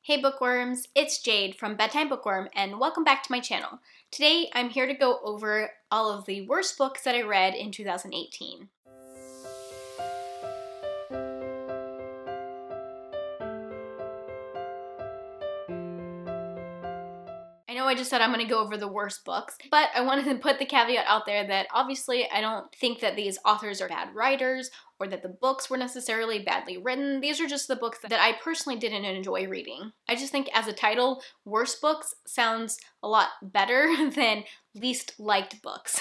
Hey bookworms, it's Jade from Bedtime Bookworm and welcome back to my channel. Today I'm here to go over all of the worst books that I read in 2018. I know I just said I'm going to go over the worst books, but I wanted to put the caveat out there that obviously I don't think that these authors are bad writers or that the books were necessarily badly written. These are just the books that I personally didn't enjoy reading. I just think as a title, worst books sounds a lot better than least liked books.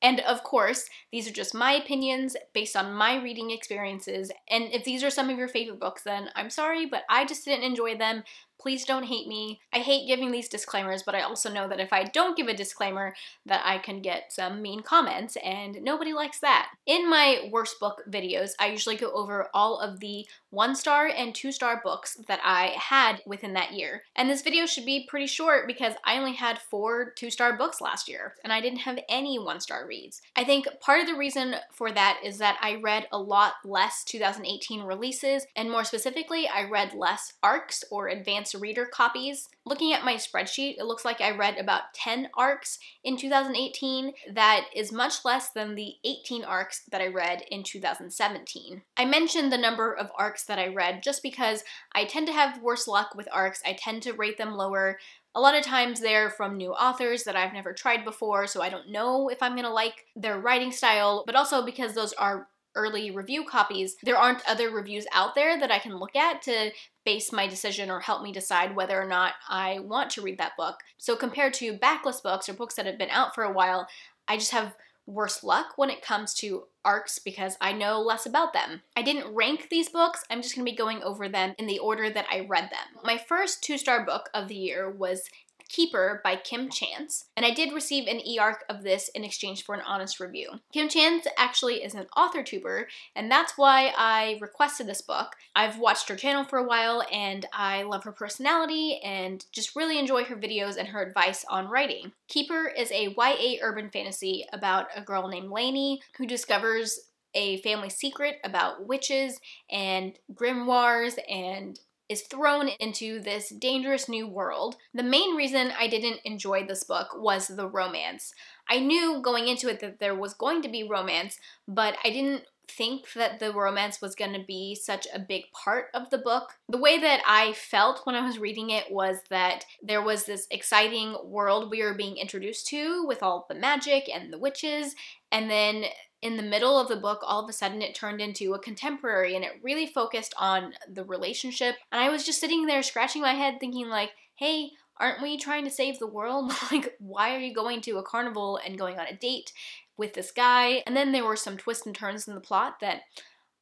And of course, these are just my opinions based on my reading experiences, and if these are some of your favorite books, then I'm sorry, but I just didn't enjoy them. Please don't hate me. I hate giving these disclaimers, but I also know that if I don't give a disclaimer, that I can get some mean comments, and nobody likes that. In my worst book videos, I usually go over all of the 1-star and 2-star books that I had within that year. And this video should be pretty short because I only had 4 2-star books last year, and I didn't have any 1-star reads. I think part of the reason for that is that I read a lot less 2018 releases, and more specifically, I read less ARCs or advanced reader copies. Looking at my spreadsheet, it looks like I read about 10 ARCs in 2018. That is much less than the 18 ARCs that I read in 2017. I mentioned the number of ARCs that I read just because I tend to have worse luck with ARCs. I tend to rate them lower. A lot of times they're from new authors that I've never tried before, so I don't know if I'm gonna like their writing style, but also because those are early review copies, there aren't other reviews out there that I can look at to base my decision or help me decide whether or not I want to read that book. So compared to backlist books or books that have been out for a while, I just have worse luck when it comes to ARCs because I know less about them. I didn't rank these books, I'm just going to be going over them in the order that I read them. My first 2-star book of the year was Keeper by Kim Chance, and I did receive an e-arc of this in exchange for an honest review. Kim Chance actually is an author tuber, and that's why I requested this book. I've watched her channel for a while, and I love her personality and just really enjoy her videos and her advice on writing. Keeper is a YA urban fantasy about a girl named Lainey who discovers a family secret about witches and grimoires and is thrown into this dangerous new world. The main reason I didn't enjoy this book was the romance. I knew going into it that there was going to be romance, but I didn't think that the romance was going to be such a big part of the book. The way that I felt when I was reading it was that there was this exciting world we were being introduced to with all the magic and the witches, and then in the middle of the book, all of a sudden it turned into a contemporary and it really focused on the relationship. And I was just sitting there scratching my head thinking like, hey, aren't we trying to save the world? Like, why are you going to a carnival and going on a date with this guy? And then there were some twists and turns in the plot that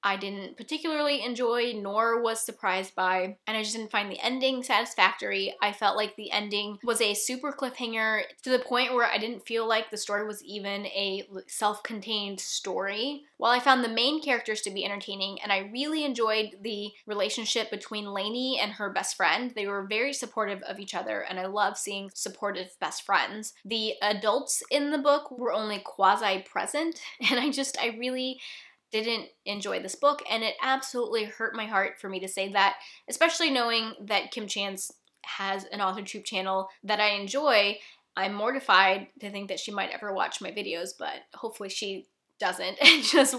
I didn't particularly enjoy nor was surprised by, and I just didn't find the ending satisfactory. I felt like the ending was a super cliffhanger to the point where I didn't feel like the story was even a self-contained story. While I found the main characters to be entertaining and I really enjoyed the relationship between Lainey and her best friend, they were very supportive of each other and I love seeing supportive best friends. The adults in the book were only quasi-present and I really didn't enjoy this book, and it absolutely hurt my heart for me to say that, especially knowing that Kim Chance has an AuthorTube channel that I enjoy. I'm mortified to think that she might ever watch my videos, but hopefully she doesn't and just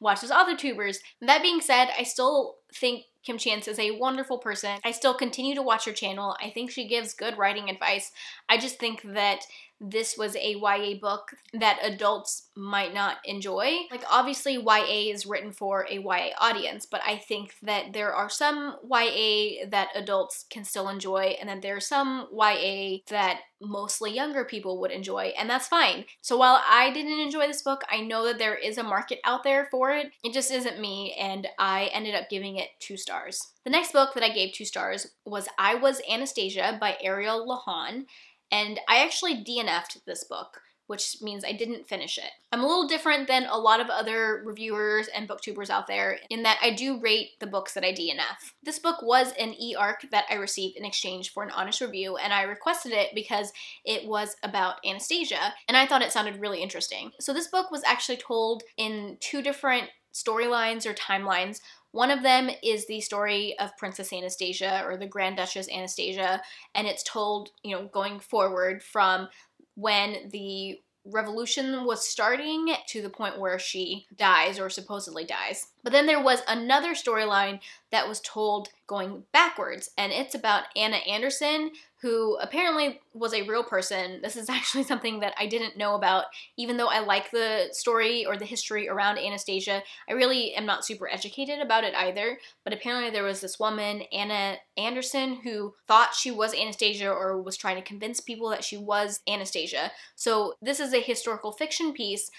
watches AuthorTubers. That being said, I still think Kim Chance is a wonderful person. I still continue to watch her channel. I think she gives good writing advice. I just think that this was a YA book that adults might not enjoy. Like, obviously YA is written for a YA audience, but I think that there are some YA that adults can still enjoy, and then there are some YA that mostly younger people would enjoy, and that's fine. So while I didn't enjoy this book, I know that there is a market out there for it. It just isn't me, and I ended up giving it 2 stars. The next book that I gave 2 stars was I Was Anastasia by Ariel Lahan. And I actually DNF'd this book, which means I didn't finish it. I'm a little different than a lot of other reviewers and booktubers out there in that I do rate the books that I DNF. This book was an e-arc that I received in exchange for an honest review, and I requested it because it was about Anastasia, and I thought it sounded really interesting. So this book was actually told in 2 different storylines or timelines. One of them is the story of Princess Anastasia, or the Grand Duchess Anastasia, and it's told, going forward from when the revolution was starting to the point where she dies, or supposedly dies. But then there was another storyline that was told going backwards, and it's about Anna Anderson, who apparently was a real person. This is actually something that I didn't know about, even though I like the story or the history around Anastasia. I really am not super educated about it either, but apparently there was this woman, Anna Anderson, who thought she was Anastasia or was trying to convince people that she was Anastasia. So this is a historical fiction piece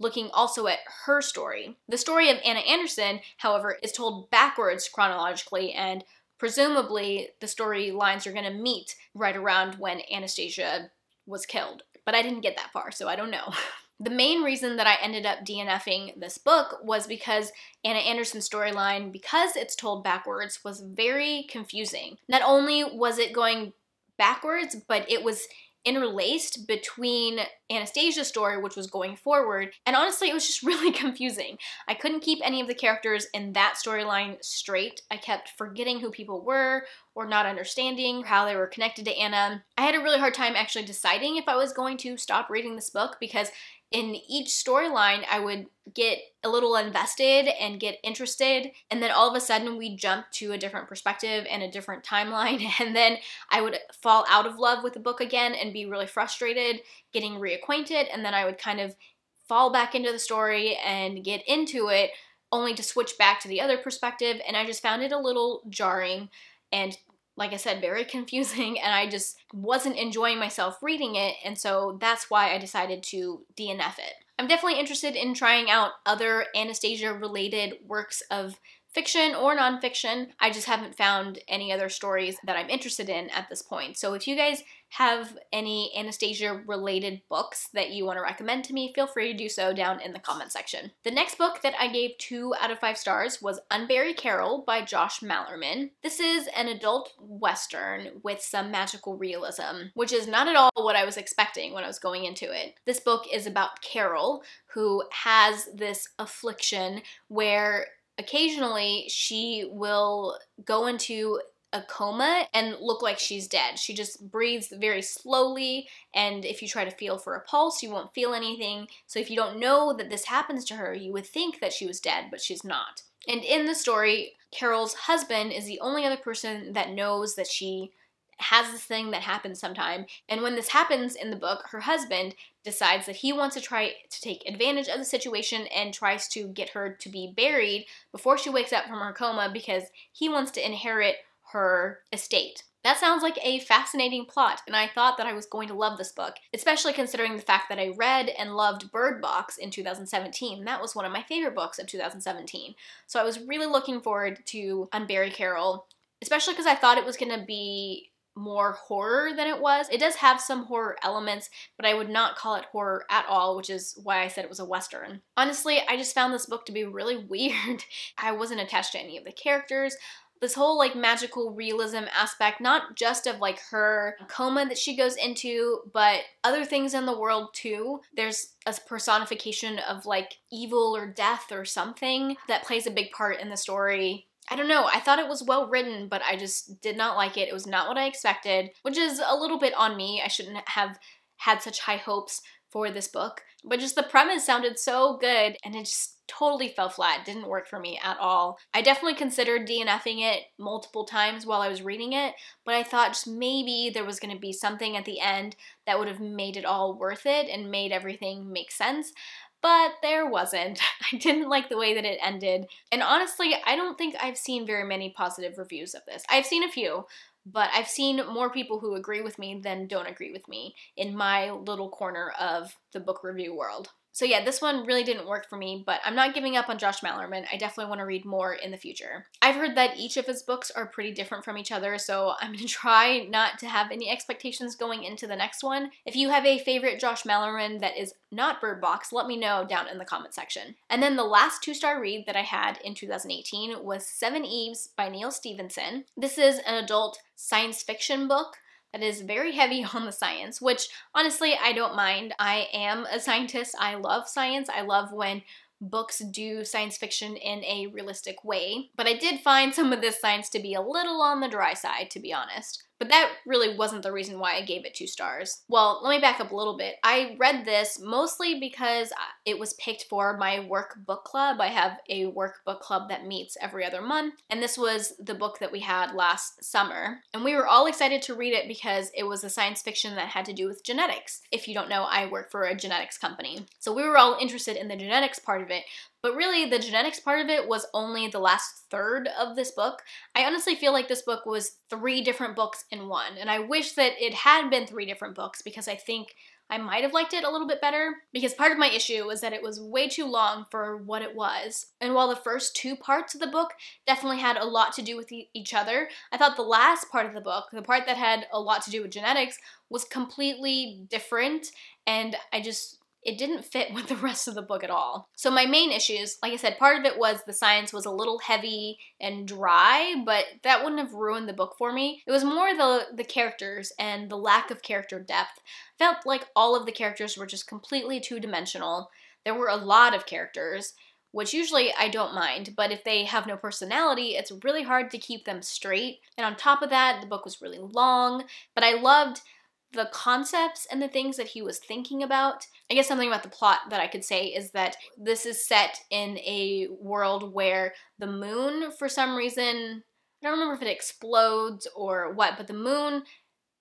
looking also at her story. The story of Anna Anderson, however, is told backwards chronologically, and presumably the storylines are going to meet right around when Anastasia was killed. But I didn't get that far, so I don't know. The main reason that I ended up DNFing this book was because Anna Anderson's storyline, because it's told backwards, was very confusing. Not only was it going backwards, but it was interlaced between Anastasia's story, which was going forward, and honestly it was just really confusing. I couldn't keep any of the characters in that storyline straight. I kept forgetting who people were or not understanding how they were connected to Anna. I had a really hard time actually deciding if I was going to stop reading this book, because in each storyline I would get a little invested and get interested, and then all of a sudden we jump to a different perspective and a different timeline, and then I would fall out of love with the book again and be really frustrated getting reacquainted, and then I would kind of fall back into the story and get into it only to switch back to the other perspective, and I just found it a little jarring and, like I said, very confusing, and I just wasn't enjoying myself reading it, and so that's why I decided to DNF it. I'm definitely interested in trying out other Anastasia-related works of fiction or nonfiction. I just haven't found any other stories that I'm interested in at this point. So if you guys have any Anastasia-related books that you want to recommend to me, feel free to do so down in the comment section. The next book that I gave 2 out of 5 stars was Unburied Carol by Josh Malerman. This is an adult western with some magical realism, which is not at all what I was expecting when I was going into it. This book is about Carol, who has this affliction where occasionally she will go into a coma and look like she's dead. She just breathes very slowly, and if you try to feel for a pulse, you won't feel anything. So if you don't know that this happens to her, you would think that she was dead, but she's not. And in the story, Carol's husband is the only other person that knows that she has this thing that happens sometime, and when this happens in the book, her husband decides that he wants to try to take advantage of the situation and tries to get her to be buried before she wakes up from her coma, because he wants to inherit her estate. That sounds like a fascinating plot, and I thought that I was going to love this book, especially considering the fact that I read and loved Bird Box in 2017. That was one of my favorite books of 2017. So I was really looking forward to Unburied Carol, especially because I thought it was going to be more horror than it was. It does have some horror elements, but I would not call it horror at all, which is why I said it was a western. Honestly, I just found this book to be really weird. I wasn't attached to any of the characters. This whole like magical realism aspect, not just of like her coma that she goes into, but other things in the world too. There's a personification of like evil or death or something that plays a big part in the story. I don't know, I thought it was well written, but I just did not like it. It was not what I expected, which is a little bit on me. I shouldn't have had such high hopes for this book, but just the premise sounded so good, and it just totally fell flat. It didn't work for me at all. I definitely considered DNFing it multiple times while I was reading it, but I thought just maybe there was going to be something at the end that would have made it all worth it and made everything make sense. But there wasn't. I didn't like the way that it ended. And honestly, I don't think I've seen very many positive reviews of this. I've seen a few, but I've seen more people who agree with me than don't agree with me in my little corner of the book review world. So yeah, this one really didn't work for me, but I'm not giving up on Josh Malerman. I definitely want to read more in the future. I've heard that each of his books are pretty different from each other, so I'm going to try not to have any expectations going into the next one. If you have a favorite Josh Malerman that is not Bird Box, let me know down in the comment section. And then the last 2-star read that I had in 2018 was Seven Eves by Neil Stephenson. This is an adult science fiction book that is very heavy on the science, which honestly I don't mind. I am a scientist. I love science. I love when books do science fiction in a realistic way, but I did find some of this science to be a little on the dry side, to be honest. But that really wasn't the reason why I gave it 2 stars. Well, let me back up a little bit. I read this mostly because it was picked for my work book club. I have a work book club that meets every other month, and this was the book that we had last summer. And we were all excited to read it because it was a science fiction that had to do with genetics. If you don't know, I work for a genetics company. So we were all interested in the genetics part of it, but really the genetics part of it was only the last third of this book. I honestly feel like this book was 3 different books in one, and I wish that it had been 3 different books because I think I might have liked it a little bit better, because part of my issue was that it was way too long for what it was. And while the first 2 parts of the book definitely had a lot to do with each other, I thought the last part of the book, the part that had a lot to do with genetics, was completely different, and it didn't fit with the rest of the book at all. So my main issues, like I said, part of it was the science was a little heavy and dry, but that wouldn't have ruined the book for me. It was more the characters and the lack of character depth. I felt like all of the characters were just completely two-dimensional. There were a lot of characters, which usually I don't mind, but if they have no personality, it's really hard to keep them straight. And on top of that, the book was really long, but I loved the concepts and the things that he was thinking about. I guess something about the plot that I could say is that this is set in a world where the moon, for some reason, I don't remember if it explodes or what, but the moon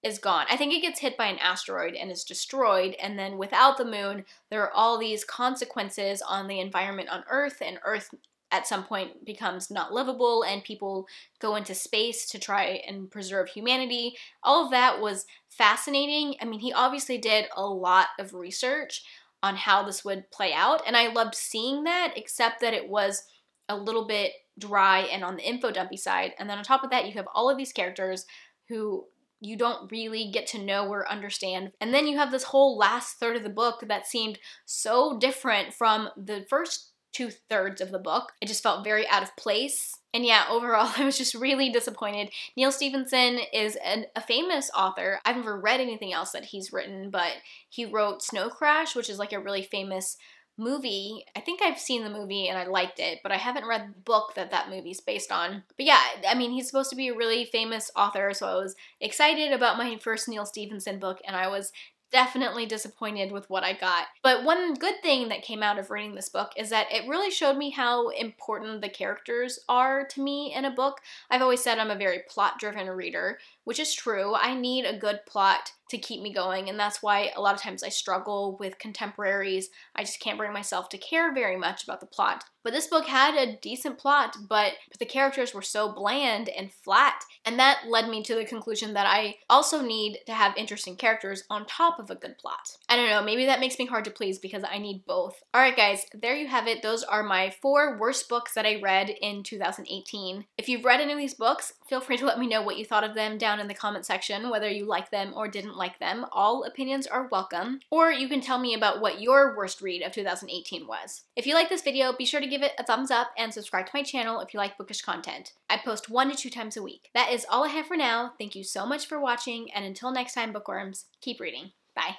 is gone. I think it gets hit by an asteroid and is destroyed, and then without the moon, there are all these consequences on the environment on Earth, and Earth at some point becomes not livable, and people go into space to try and preserve humanity. All of that was fascinating. I mean, he obviously did a lot of research on how this would play out, and I loved seeing that, except that it was a little bit dry and on the info dumpy side. And then on top of that, you have all of these characters who you don't really get to know or understand. And then you have this whole last third of the book that seemed so different from the first 2/3 of the book. It just felt very out of place. And yeah, overall, I was just really disappointed. Neal Stephenson is a famous author. I've never read anything else that he's written, but he wrote Snow Crash, which is like a really famous movie. I think I've seen the movie and I liked it, but I haven't read the book that movie's based on. But yeah, I mean, he's supposed to be a really famous author, so I was excited about my first Neal Stephenson book, and I was definitely disappointed with what I got. But one good thing that came out of reading this book is that it really showed me how important the characters are to me in a book. I've always said I'm a very plot-driven reader, which is true. I need a good plot to keep me going, and that's why a lot of times I struggle with contemporaries. I just can't bring myself to care very much about the plot. But this book had a decent plot, but the characters were so bland and flat, and that led me to the conclusion that I also need to have interesting characters on top of a good plot. I don't know, maybe that makes me hard to please because I need both. Alright guys, there you have it. Those are my 4 worst books that I read in 2018. If you've read any of these books, feel free to let me know what you thought of them down in the comment section, whether you liked them or didn't like them. All opinions are welcome. Or you can tell me about what your worst read of 2018 was. If you like this video, be sure to give it a thumbs up and subscribe to my channel if you like bookish content. I post 1 to 2 times a week. That is all I have for now. Thank you so much for watching, and until next time, bookworms, keep reading. Bye.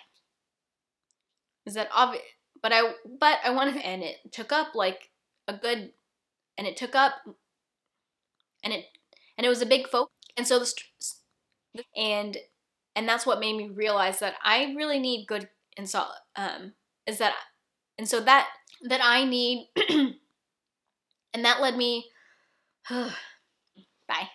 Is that obvious? But I wanted to, and it took up like a good, and it took up, and it was a big focus, and so and that's what made me realize that I really need good that I need, and that led me, bye.